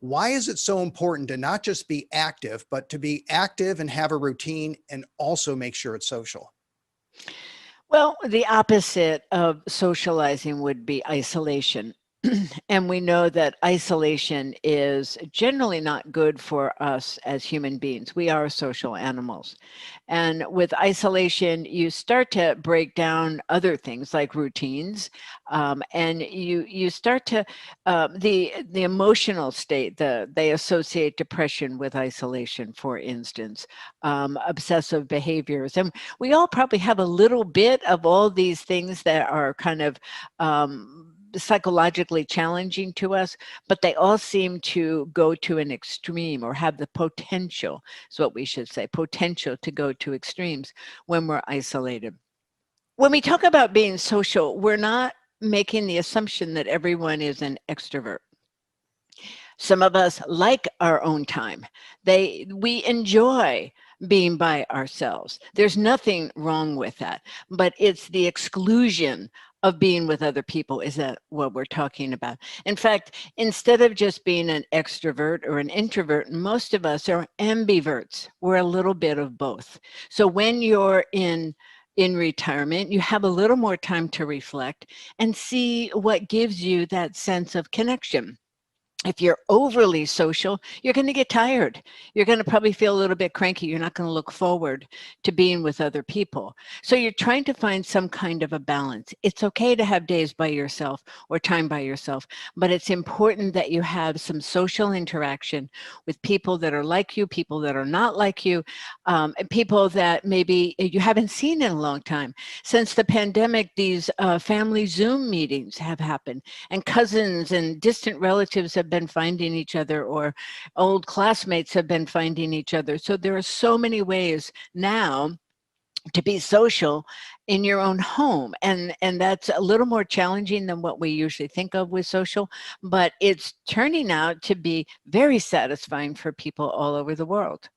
Why is it so important to not just be active, but to be active and have a routine and also make sure it's social? Well, the opposite of socializing would be isolation. And we know that isolation is generally not good for us as human beings. We are social animals. And with isolation, you start to break down other things like routines, and you start to the emotional state. They associate depression with isolation, for instance, obsessive behaviors, and we all probably have a little bit of all these things that are kind of psychologically challenging to us, but they all seem to go to an extreme or have the potential, is what we should say, potential to go to extremes when we're isolated. When we talk about being social, we're not making the assumption that everyone is an extrovert. Some of us like our own time. We enjoy being by ourselves. There's nothing wrong with that, but it's the exclusion of being with other people. Is that what we're talking about? In fact, instead of just being an extrovert or an introvert, most of us are ambiverts. We're a little bit of both. So when you're in retirement, you have a little more time to reflect and see what gives you that sense of connection. If you're overly social, you're going to get tired. You're going to probably feel a little bit cranky. You're not going to look forward to being with other people. So you're trying to find some kind of a balance. It's okay to have days by yourself or time by yourself, but it's important that you have some social interaction with people that are like you, people that are not like you, and people that maybe you haven't seen in a long time. Since the pandemic, these family Zoom meetings have happened, and cousins and distant relatives have been finding each other, or old classmates have been finding each other. So there are so many ways now to be social in your own home, and that's a little more challenging than what we usually think of with social, but it's turning out to be very satisfying for people all over the world.